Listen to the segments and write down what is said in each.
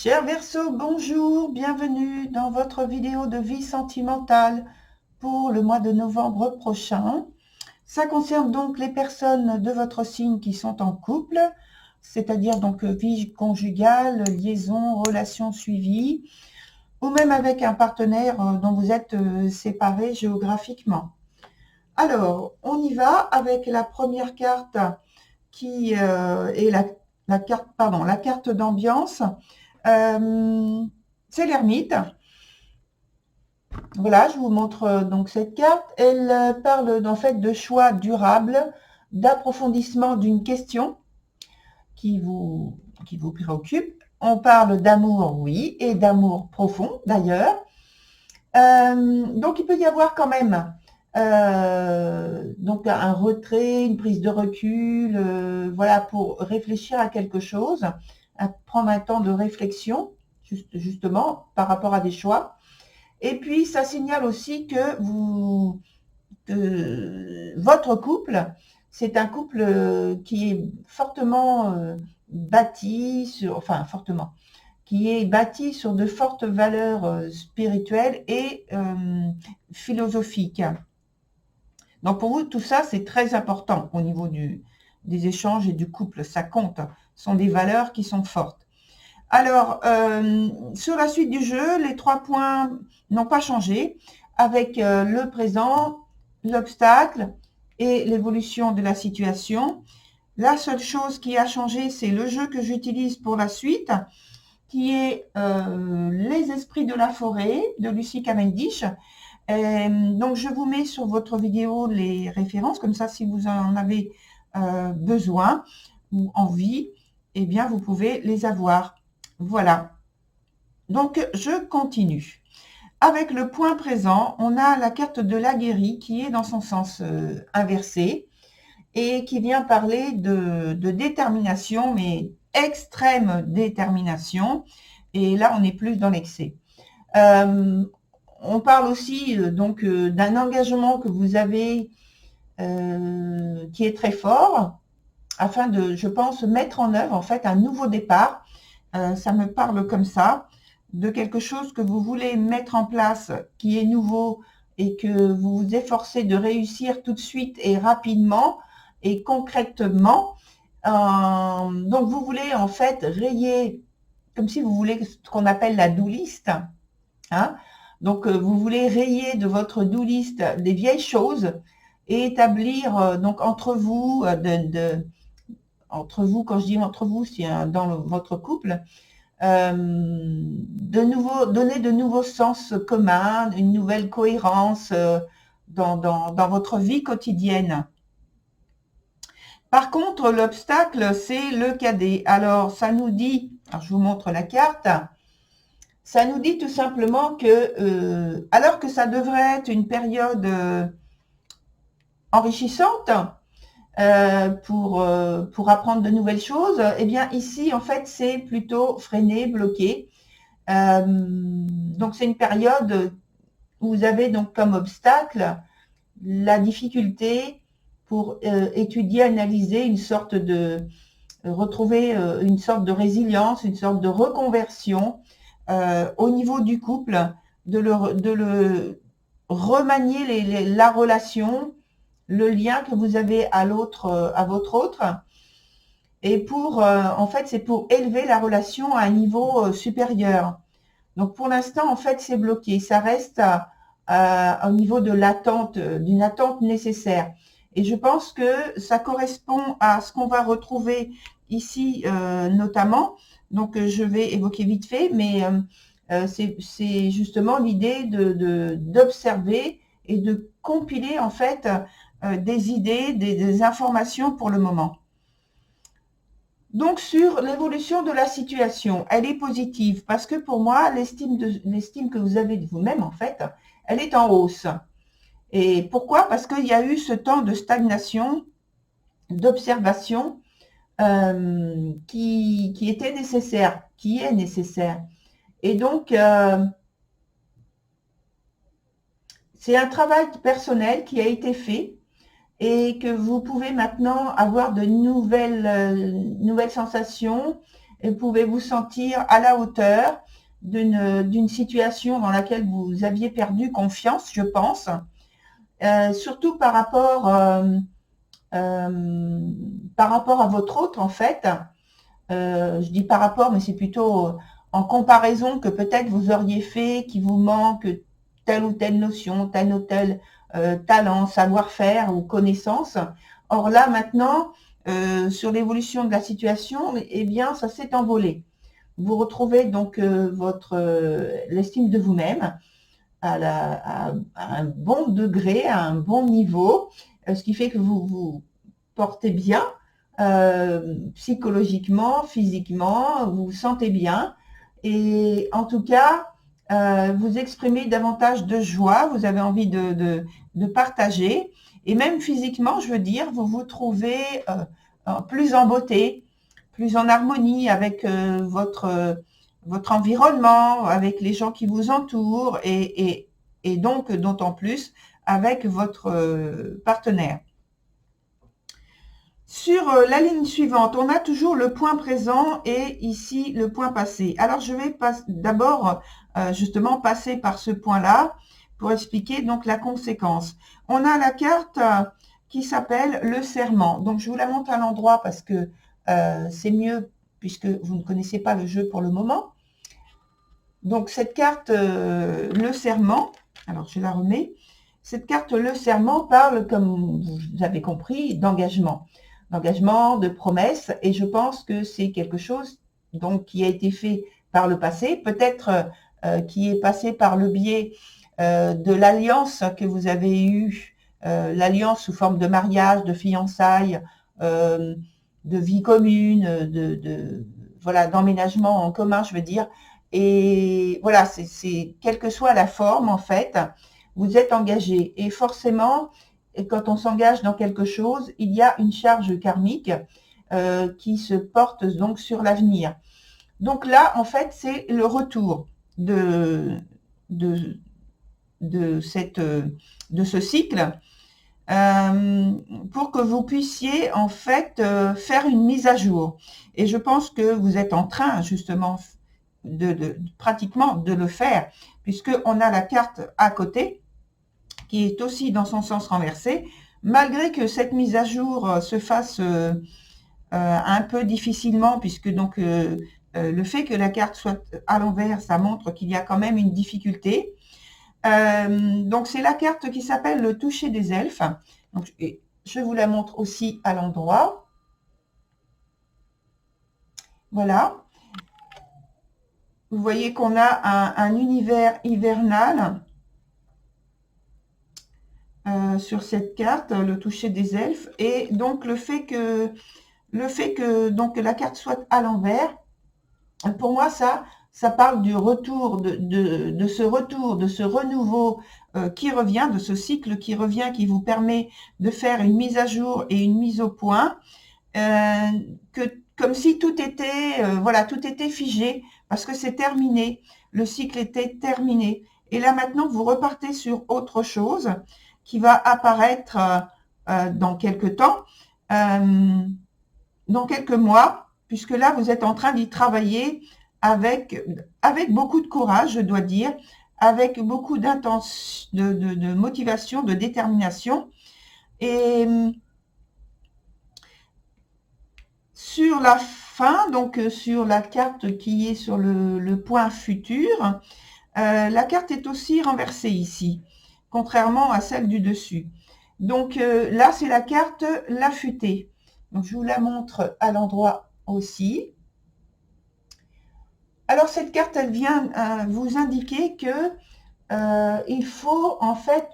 Cher Verseau, bonjour, bienvenue dans votre vidéo de vie sentimentale pour le mois de novembre prochain. Ça concerne donc les personnes de votre signe qui sont en couple, c'est-à-dire donc vie conjugale, liaison, relation suivie, ou même avec un partenaire dont vous êtes séparés géographiquement. Alors, on y va avec la première carte qui est la carte d'ambiance. C'est l'ermite. Voilà, je vous montre donc cette carte. Elle parle en fait de choix durables, d'approfondissement d'une question qui vous préoccupe. On parle d'amour, oui, et d'amour profond d'ailleurs. Donc il peut y avoir quand même donc un retrait, une prise de recul, voilà, pour réfléchir à quelque chose, à prendre un temps de réflexion justement par rapport à des choix. Et puis ça signale aussi que votre couple, c'est un couple qui est fortement bâti sur, enfin fortement, qui est bâti sur de fortes valeurs spirituelles et philosophiques. Donc pour vous, tout ça, c'est très important au niveau des échanges et du couple. Ça compte. Ce sont des valeurs qui sont fortes. Alors, sur la suite du jeu, les 3 points n'ont pas changé avec le présent, l'obstacle et l'évolution de la situation. La seule chose qui a changé, c'est le jeu que j'utilise pour la suite, qui est Les esprits de la forêt de Lucy Cavendish. Donc, je vous mets sur votre vidéo les références, comme ça, si vous en avez besoin ou envie, eh bien, vous pouvez les avoir. Voilà. Donc, je continue. Avec le point présent, on a la carte de l'aguerri qui est dans son sens inversé et qui vient parler de détermination, mais extrême détermination. Et là, on est plus dans l'excès. On parle aussi donc d'un engagement que vous avez qui est très fort afin de, je pense, mettre en œuvre en fait un nouveau départ. Ça me parle comme ça, de quelque chose que vous voulez mettre en place qui est nouveau et que vous vous efforcez de réussir tout de suite et rapidement et concrètement. Donc vous voulez en fait rayer, comme si vous voulez ce qu'on appelle la do list, hein. Donc vous voulez rayer de votre do list des vieilles choses et établir donc entre vous, entre vous, quand je dis entre vous, c'est dans votre couple, donner de nouveaux sens communs, une nouvelle cohérence dans votre vie quotidienne. Par contre, l'obstacle, c'est le cadet. Alors, ça nous dit, alors je vous montre la carte, ça nous dit tout simplement que, alors que ça devrait être une période enrichissante, pour apprendre de nouvelles choses, eh bien ici, en fait, c'est plutôt freiné, bloqué. Donc, c'est une période où vous avez donc comme obstacle la difficulté pour étudier, analyser une sorte de retrouver une sorte de résilience, une sorte de reconversion au niveau du couple, de le remanier la relation, le lien que vous avez à l'autre, à votre autre, et pour en fait c'est pour élever la relation à un niveau supérieur. Donc pour l'instant en fait c'est bloqué, ça reste au niveau de l'attente, d'une attente nécessaire. Et je pense que ça correspond à ce qu'on va retrouver ici notamment. Donc je vais évoquer vite fait, mais c'est justement l'idée d'observer et de compiler en fait des idées, des informations pour le moment. Donc sur l'évolution de la situation, elle est positive parce que pour moi, l'estime que vous avez de vous-même, en fait, elle est en hausse. Et pourquoi? Parce qu'il y a eu ce temps de stagnation, d'observation qui était nécessaire, qui est nécessaire. Et donc, c'est un travail personnel qui a été fait et que vous pouvez maintenant avoir de nouvelles sensations et vous pouvez vous sentir à la hauteur d'une situation dans laquelle vous aviez perdu confiance, je pense, surtout par rapport à votre autre, en fait. Je dis par rapport, mais c'est plutôt en comparaison que peut-être vous auriez fait, qui vous manque telle ou telle notion, tel ou tel talent, savoir-faire ou connaissance. Or là, maintenant, sur l'évolution de la situation, eh bien, ça s'est envolé. Vous retrouvez donc l'estime de vous-même à un bon degré, à un bon niveau, ce qui fait que vous vous portez bien psychologiquement, physiquement, vous vous sentez bien et en tout cas, vous exprimez davantage de joie, vous avez envie de partager et même physiquement, je veux dire, vous vous trouvez plus en beauté, plus en harmonie avec votre environnement, avec les gens qui vous entourent et donc d'autant plus avec votre partenaire. Sur la ligne suivante, on a toujours le point présent et ici le point passé. Alors je vais d'abord justement passer par ce point-là pour expliquer donc la conséquence. On a la carte qui s'appelle le serment. Donc je vous la montre à l'endroit parce que c'est mieux puisque vous ne connaissez pas le jeu pour le moment. Donc cette carte, le serment, alors je la remets. Cette carte, le serment, parle, comme vous avez compris, d'engagement. D'engagement, de promesse, et je pense que c'est quelque chose donc, qui a été fait par le passé, peut-être qui est passé par le biais de l'alliance que vous avez eue, l'alliance sous forme de mariage, de fiançailles, de vie commune, voilà, d'emménagement en commun, je veux dire. Et voilà, c'est quelle que soit la forme, en fait, vous êtes engagé. Et forcément, quand on s'engage dans quelque chose, il y a une charge karmique qui se porte donc sur l'avenir. Donc là, en fait, c'est le retour de ce cycle pour que vous puissiez en fait faire une mise à jour. Et je pense que vous êtes en train justement pratiquement de le faire, puisqu'on a la carte à côté qui est aussi dans son sens renversé, malgré que cette mise à jour se fasse un peu difficilement, puisque donc le fait que la carte soit à l'envers, ça montre qu'il y a quand même une difficulté. Donc c'est la carte qui s'appelle le toucher des elfes. Donc, je vous la montre aussi à l'endroit. Voilà. Vous voyez qu'on a un univers hivernal sur cette carte, le toucher des elfes, et donc le fait que donc la carte soit à l'envers, pour moi ça parle du retour de ce renouveau qui revient, de ce cycle qui revient, qui vous permet de faire une mise à jour et une mise au point, comme si tout était voilà, tout était figé parce que c'est terminé, le cycle était terminé, et là maintenant vous repartez sur autre chose qui va apparaître dans quelques temps, dans quelques mois, puisque là, vous êtes en train d'y travailler avec beaucoup de courage, je dois dire, avec beaucoup d'intention, de motivation, de détermination. Et sur la fin, donc sur la carte qui est sur le point futur, la carte est aussi renversée ici, contrairement à celle du dessus. Donc là, c'est la carte l'affûté. Donc je vous la montre à l'endroit aussi. Alors cette carte, elle vient vous indiquer que il faut en fait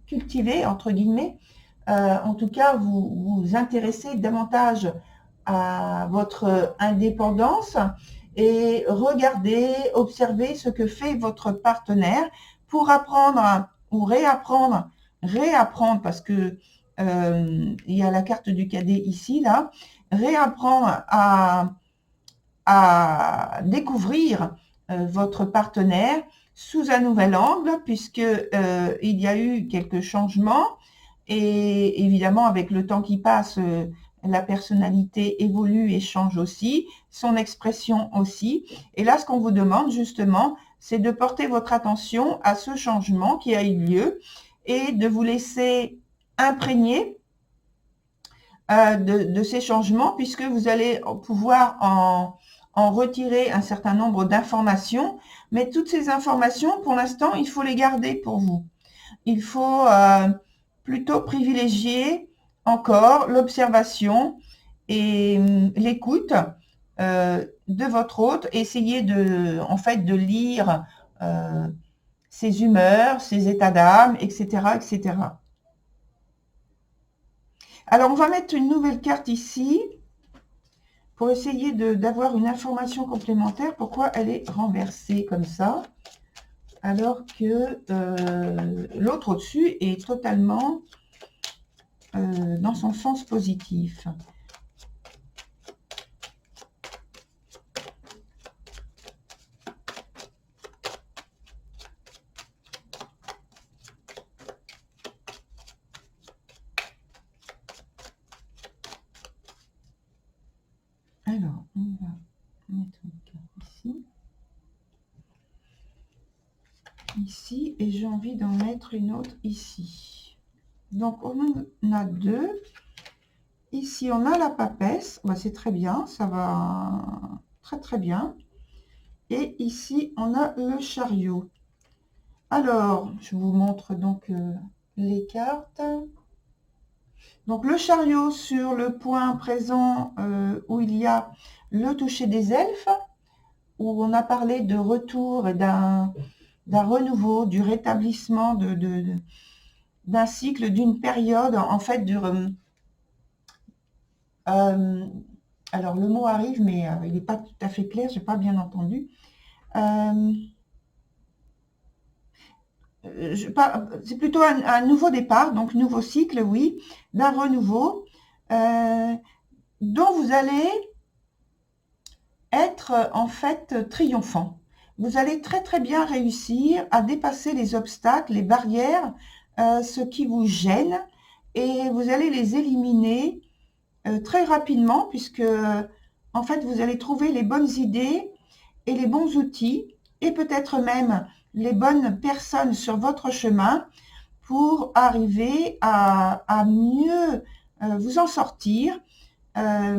cultiver, entre guillemets, en tout cas vous intéresser davantage à votre indépendance et regarder, observer ce que fait votre partenaire pour apprendre ou réapprendre, parce que il y a la carte du cadet ici, là, réapprendre à découvrir votre partenaire sous un nouvel angle, puisque il y a eu quelques changements, et évidemment avec le temps qui passe, la personnalité évolue et change aussi, son expression aussi. Et là, ce qu'on vous demande justement, c'est de porter votre attention à ce changement qui a eu lieu et de vous laisser imprégner de ces changements, puisque vous allez pouvoir en retirer un certain nombre d'informations. Mais toutes ces informations, pour l'instant, il faut les garder pour vous. Il faut plutôt privilégier encore l'observation et l'écoute de votre hôte. Essayez en fait, de lire ses humeurs, ses états d'âme, etc., etc. Alors, on va mettre une nouvelle carte ici pour essayer d'avoir une information complémentaire. Pourquoi elle est renversée comme ça, alors que l'autre au-dessus est totalement dans son sens positif. Alors, on va mettre une carte ici. Ici, et j'ai envie d'en mettre une autre ici. Donc, on en a deux. Ici, on a la papesse. Bah, c'est très bien, ça va très très bien. Et ici, on a le chariot. Alors, je vous montre donc les cartes. Donc, le chariot sur le point présent où il y a le toucher des elfes, où on a parlé de retour et d'un renouveau, du rétablissement d'un cycle, d'une période, en fait, alors, le mot arrive, mais il n'est pas tout à fait clair, je n'ai pas bien entendu. C'est plutôt un nouveau départ, donc nouveau cycle, oui, d'un renouveau, dont vous allez être en fait triomphant. Vous allez très très bien réussir à dépasser les obstacles, les barrières, ce qui vous gêne, et vous allez les éliminer très rapidement, puisque en fait vous allez trouver les bonnes idées et les bons outils, et peut-être même les bonnes personnes sur votre chemin pour arriver à mieux vous en sortir. Alors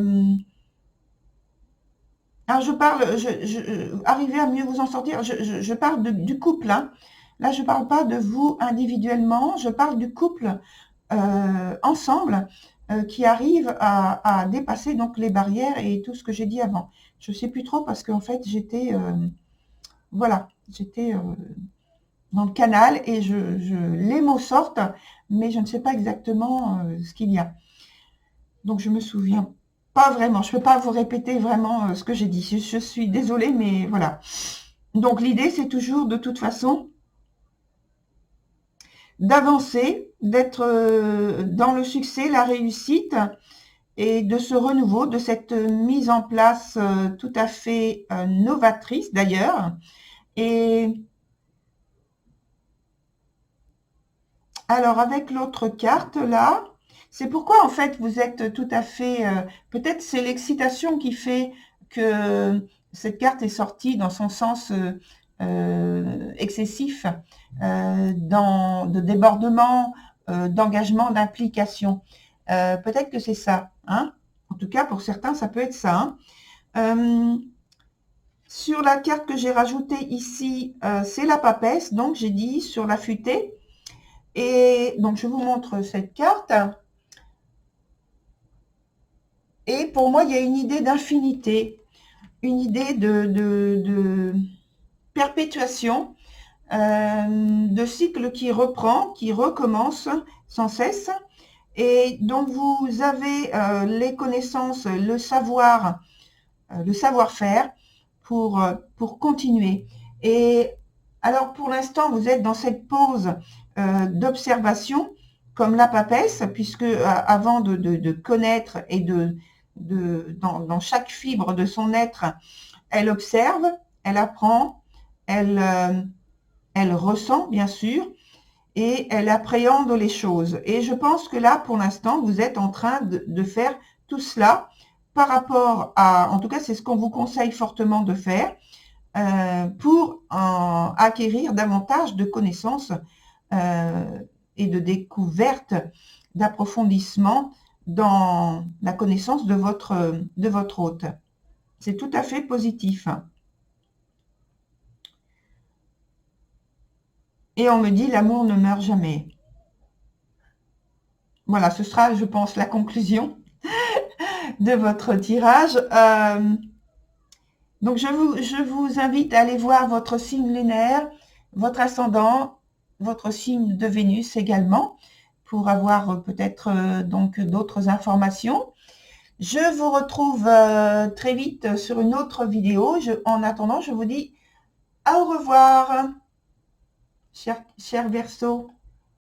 arriver à mieux vous en sortir, je parle du couple, hein. Là, je ne parle pas de vous individuellement, je parle du couple ensemble qui arrive à dépasser donc les barrières et tout ce que j'ai dit avant. Je ne sais plus trop parce qu'en fait, j'étais voilà, j'étais dans le canal et les mots sortent, mais je ne sais pas exactement ce qu'il y a. Donc, je me souviens pas vraiment. Je ne peux pas vous répéter vraiment ce que j'ai dit. Je suis désolée, mais voilà. Donc, l'idée, c'est toujours, de toute façon, d'avancer, d'être dans le succès, la réussite et de ce renouveau, de cette mise en place tout à fait novatrice d'ailleurs. Et alors, avec l'autre carte là, c'est pourquoi en fait vous êtes tout à fait, peut-être c'est l'excitation qui fait que cette carte est sortie dans son sens excessif, de débordement, d'engagement, d'implication. Peut-être que c'est ça, hein. En tout cas, pour certains, ça peut être ça, hein. Sur la carte que j'ai rajoutée ici, c'est la papesse, donc j'ai dit sur la futée. Et donc, je vous montre cette carte. Et pour moi, il y a une idée d'infinité, une idée de perpétuation, de cycle qui reprend, qui recommence sans cesse. Et donc, vous avez les connaissances, le savoir-faire pour continuer. Et alors, pour l'instant, vous êtes dans cette pause d'observation, comme la papesse, puisque avant de connaître et dans chaque fibre de son être, elle observe, elle apprend, elle ressent, bien sûr, et elle appréhende les choses. Et je pense que là, pour l'instant, vous êtes en train de faire tout cela par rapport à, en tout cas, c'est ce qu'on vous conseille fortement de faire pour acquérir davantage de connaissances et de découvertes, d'approfondissement dans la connaissance de votre hôte. C'est tout à fait positif. Et on me dit, l'amour ne meurt jamais. Voilà, ce sera, je pense, la conclusion de votre tirage. Donc, je vous invite à aller voir votre signe lunaire, votre ascendant, votre signe de Vénus également, pour avoir peut-être donc d'autres informations. Je vous retrouve très vite sur une autre vidéo. En attendant, je vous dis au revoir, cher Verseau.